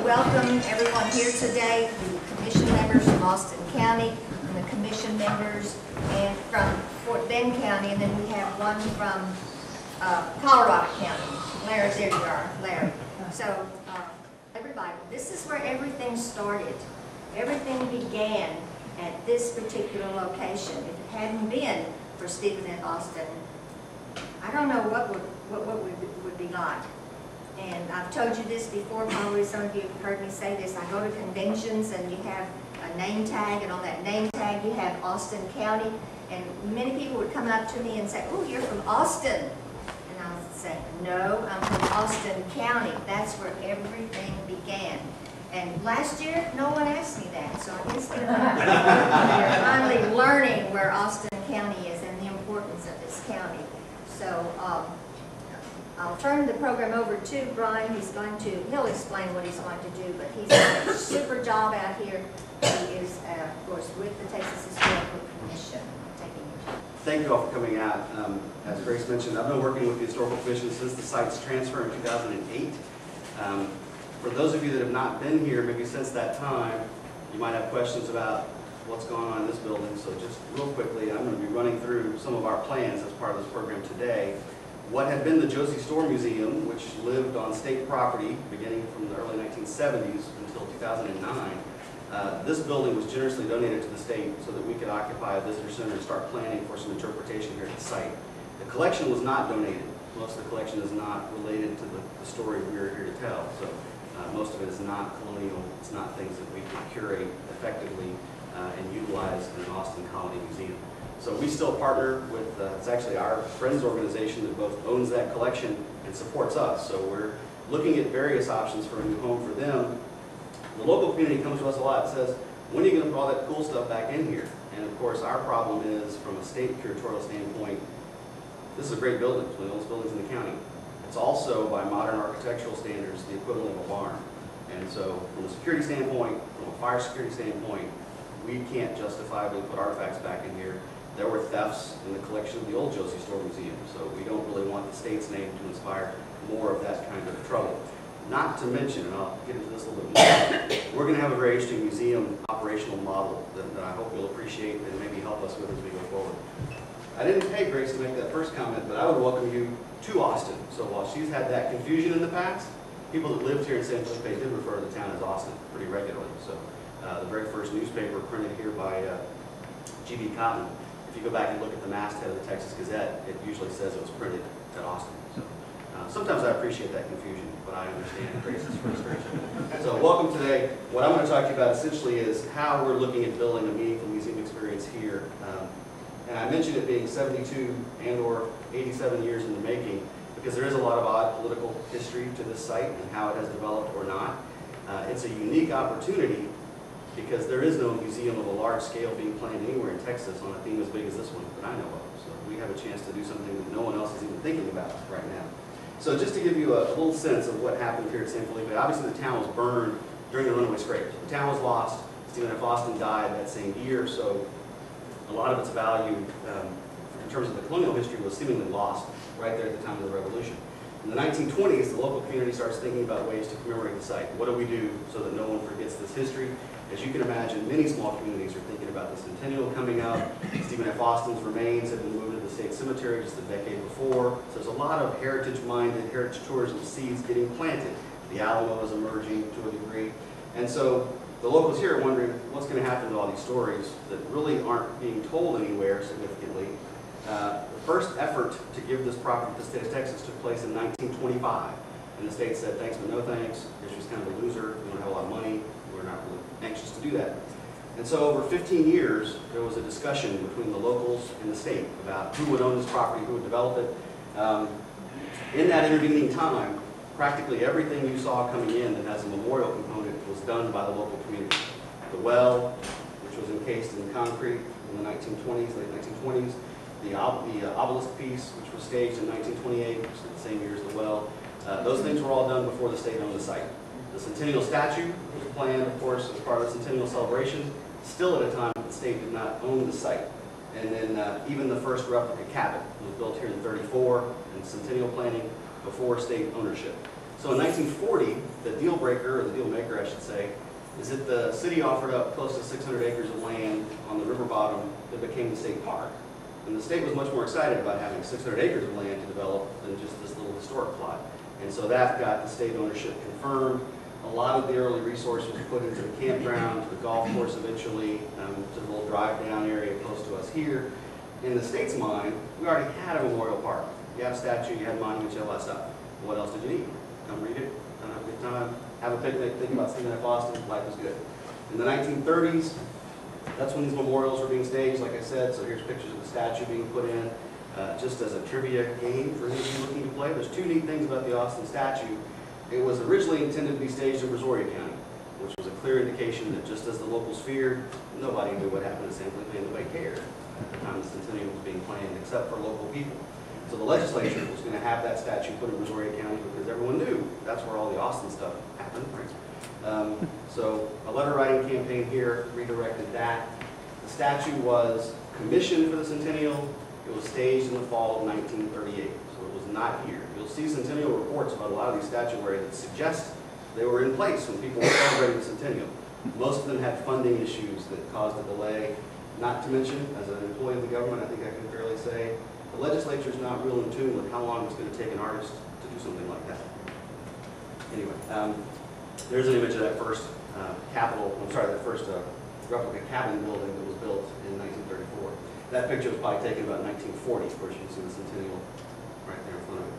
welcome everyone here today, the commission members from Austin County, and the commission members and from Fort Bend County, and then we have one from Colorado County. Larry, there you are, Larry. So, everybody, this is where everything started. Everything began at this particular location. If it hadn't been for Stephen F. Austin, I don't know what would be like. And I've told you this before, probably some of you have heard me say this. I go to conventions and you have a name tag, and on that name tag you have Austin County. And many people would come up to me and say, "Oh, you're from Austin." And I would say, "No, I'm from Austin County." That's where everything began. And last year, no one asked me that, so I guess they're finally learning where Austin County is and the importance of this county. So I'll turn the program over to Bryan. He'll explain what he's going to do, but he's done a super job out here. He is, of course, with the Texas Historical Commission. Thank you all for coming out. As Grace mentioned, I've been working with the Historical Commission since the site's transfer in 2008. For those of you that have not been here, maybe since that time, you might have questions about what's going on in this building. So just real quickly, I'm going to be running through some of our plans as part of this program today. What had been the Josie Store Museum, which lived on state property beginning from the early 1970s until 2009, this building was generously donated to the state so that we could occupy a visitor center and start planning for some interpretation here at the site. The collection was not donated. Most of the collection is not related to the story we're here to tell. So most of it is not colonial. It's not things that we can curate effectively and utilize in an Austin Colony Museum. So we still partner with, it's actually our friends organization that both owns that collection and supports us. So we're looking at various options for a new home for them. The local community comes to us a lot and says, when are you going to put all that cool stuff back in here? And of course our problem is, from a state curatorial standpoint, this is a great building. It's one of the oldest buildings in the county. It's also, by modern architectural standards, the equivalent of a barn. And so from a security standpoint, from a fire security standpoint, we can't justifiably put artifacts back in here. There were thefts in the collection of the old Josie Store Museum, so we don't really want the state's name to inspire more of that kind of trouble. Not to mention, and I'll get into this a little bit more, we're going to have a very interesting museum operational model that I hope you'll appreciate and maybe help us with as we go forward. I didn't pay Grace to make that first comment, but I would welcome you to Austin. So while she's had that confusion in the past, people that lived here in San Felipe did refer to the town as Austin pretty regularly. So the very first newspaper printed here by G.B. Cotton, if you go back and look at the masthead of the Texas Gazette, it usually says it was printed at Austin. So sometimes I appreciate that confusion, but I understand Grace's frustration. So welcome today. What I'm going to talk to you about essentially is how we're looking at building a meaningful museum experience here. And I mentioned it being 72 and or 87 years in the making because there is a lot of odd political history to this site and how it has developed or not. It's a unique opportunity because there is no museum of a large scale being planned anywhere in Texas on a theme as big as this one that I know of. So we have a chance to do something that no one else is even thinking about right now. So just to give you a little sense of what happened here at San Felipe, obviously the town was burned during the runaway scrape. The town was lost. Stephen F. Austin died that same year, so a lot of its value in terms of the colonial history was seemingly lost right there at the time of the Revolution. In the 1920s, the local community starts thinking about ways to commemorate the site. What do we do so that no one forgets this history? As you can imagine, many small communities are thinking about the centennial coming up. Stephen F. Austin's remains have been moved to the state cemetery just a decade before. So there's a lot of heritage-minded, heritage tourism seeds getting planted. The Alamo is emerging to a degree. And so the locals here are wondering what's going to happen to all these stories that really aren't being told anywhere significantly. The first effort to give this property to the state of Texas took place in 1925. And the state said, thanks but no thanks. History's kind of a loser. We don't have a lot of money. We're not really anxious to do that. And so over 15 years, there was a discussion between the locals and the state about who would own this property, who would develop it. In that intervening time, practically everything you saw coming in that has a memorial component was done by the local community. The well, which was encased in concrete in the 1920s, late 1920s, the obelisk piece, which was staged in 1928, which is the same year as the well. Those things were all done before the state owned the site. The centennial statue was planned, of course, as part of the centennial celebration, still at a time that the state did not own the site. And then even the first replica cabin was built here in '34 in centennial planning before state ownership. So in 1940, the deal breaker, or the deal maker, I should say, is that the city offered up close to 600 acres of land on the river bottom that became the state park. And the state was much more excited about having 600 acres of land to develop than just this little historic plot. And so that got the state ownership confirmed. A lot of the early resource was put into the campground, to the golf course eventually, to the little drive-down area close to us here. In the state's mind, we already had a memorial park. You had a statue, you had monuments, you had all that stuff. What else did you need? Come read it, come have a good time, have a picnic, think about Stephen F. Austin, life was good. In the 1930s, that's when these memorials were being staged, like I said, so here's pictures of the statue being put in, just as a trivia game for any of you looking to play. There's two neat things about the Austin statue. It was originally intended to be staged in Brazoria County, which was a clear indication that just as the locals feared, nobody knew what happened to San Felipe and nobody cared at the time the centennial was being planned, except for local people. So the legislature was going to have that statue put in Brazoria County because everyone knew that's where all the Austin stuff happened. Right? So a letter writing campaign here redirected that. The statue was commissioned for the centennial. It was staged in the fall of 1938, so it was not here. You'll see centennial reports about a lot of these statuary that suggest they were in place when people were celebrating the centennial. Most of them had funding issues that caused a delay. Not to mention, as an employee of the government, I think I can fairly say, the legislature is not real in tune with how long it's going to take an artist to do something like that. Anyway, there's an image of that first that first replica cabin building that was built in 1934. That picture was probably taken about 1940. Of course, you can see the centennial right there in front of it.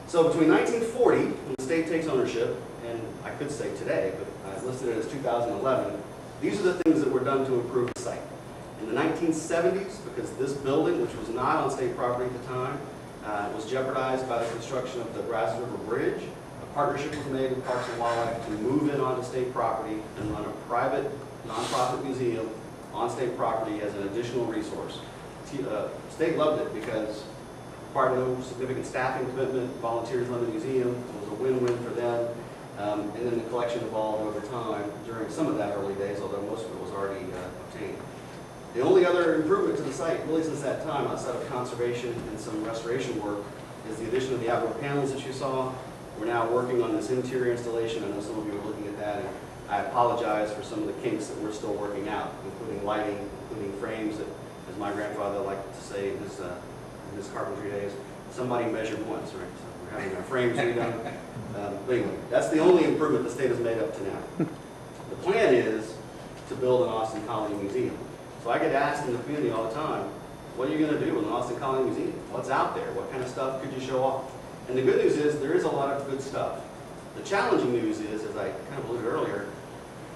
So between 1940, when the state takes ownership, and I could say today, but I listed it as 2011, these are the things that were done to improve the site. In the 1970s, because this building, which was not on state property at the time, was jeopardized by the construction of the Brazos River Bridge, a partnership was made with Parks and Wildlife to move it onto state property and run a private, nonprofit museum on state property as an additional resource. State loved it because required no significant staffing commitment, volunteers run the museum, it was a win-win for them, and then the collection evolved over time during some of that early days, although most of it was already obtained. The only other improvement to the site, really since that time, outside of conservation and some restoration work, is the addition of the outdoor panels that you saw. We're now working on this interior installation. I know some of you are looking at that, and I apologize for some of the kinks that we're still working out, including lighting, including frames that, as my grandfather liked to say in his carpentry days, somebody measured once, right? So we're having our frames redone. But anyway, that's the only improvement the state has made up to now. The plan is to build an Austin Colony Museum. So I get asked in the community all the time, what are you going to do with an Austin Colony Museum? What's out there? What kind of stuff could you show off? And the good news is there is a lot of good stuff. The challenging news is, as I kind of alluded earlier,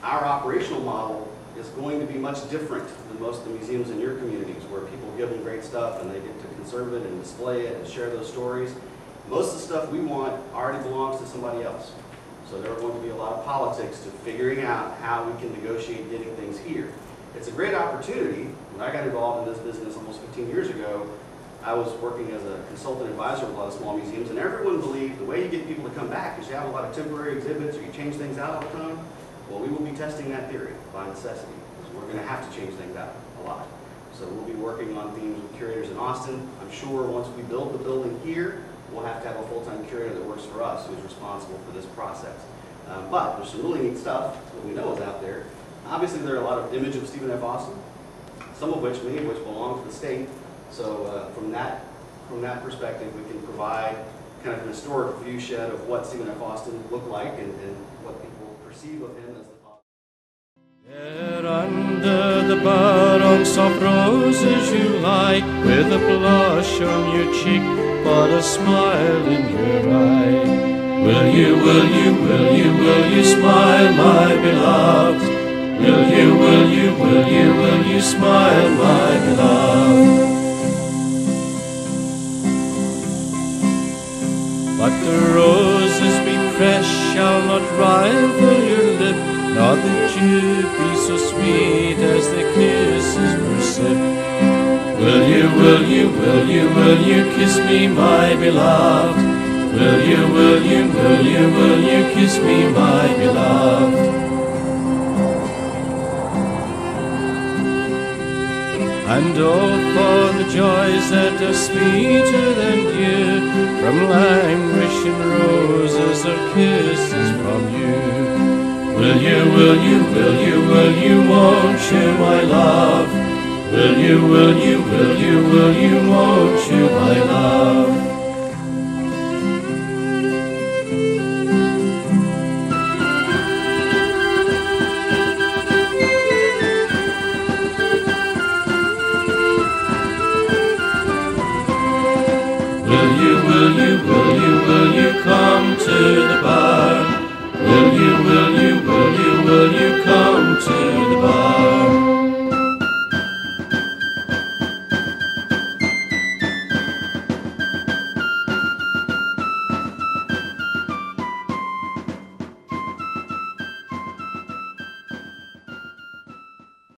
our operational model is going to be much different than most of the museums in your communities, where people give them great stuff and they get to conserve it and display it and share those stories. Most of the stuff we want already belongs to somebody else. So there are going to be a lot of politics to figuring out how we can negotiate getting things here. It's a great opportunity. When I got involved in this business almost 15 years ago, I was working as a consultant advisor with a lot of small museums, and everyone believed the way you get people to come back is you have a lot of temporary exhibits or you change things out all the time. Well, we will be testing that theory by necessity, because we're going to have to change things out a lot. So we'll be working on themes with curators in Austin. I'm sure once we build the building here, we'll have to have a full-time curator that works for us, who's responsible for this process. But there's some really neat stuff that we know is out there. Obviously, there are a lot of images of Stephen F. Austin, some of which, many of which belong to the state. So from that perspective, we can provide kind of an historic view shed of what Stephen F. Austin looked like and what people perceive of him as the father. There under the boughs of roses you lie, with a blush on your cheek, but a smile in your eye. Will you smile, my beloved? Will you smile, my beloved? But the roses being fresh shall not rival your lip, nor the dew be so sweet as the kisses were sipped. Will you kiss me, my beloved? Will you kiss me, my beloved? And oh, for the joys that are sweeter than dew, from languishing roses or Will you, will you, will you, will you, won't you, my love? Will you, will you, will you, will you, won't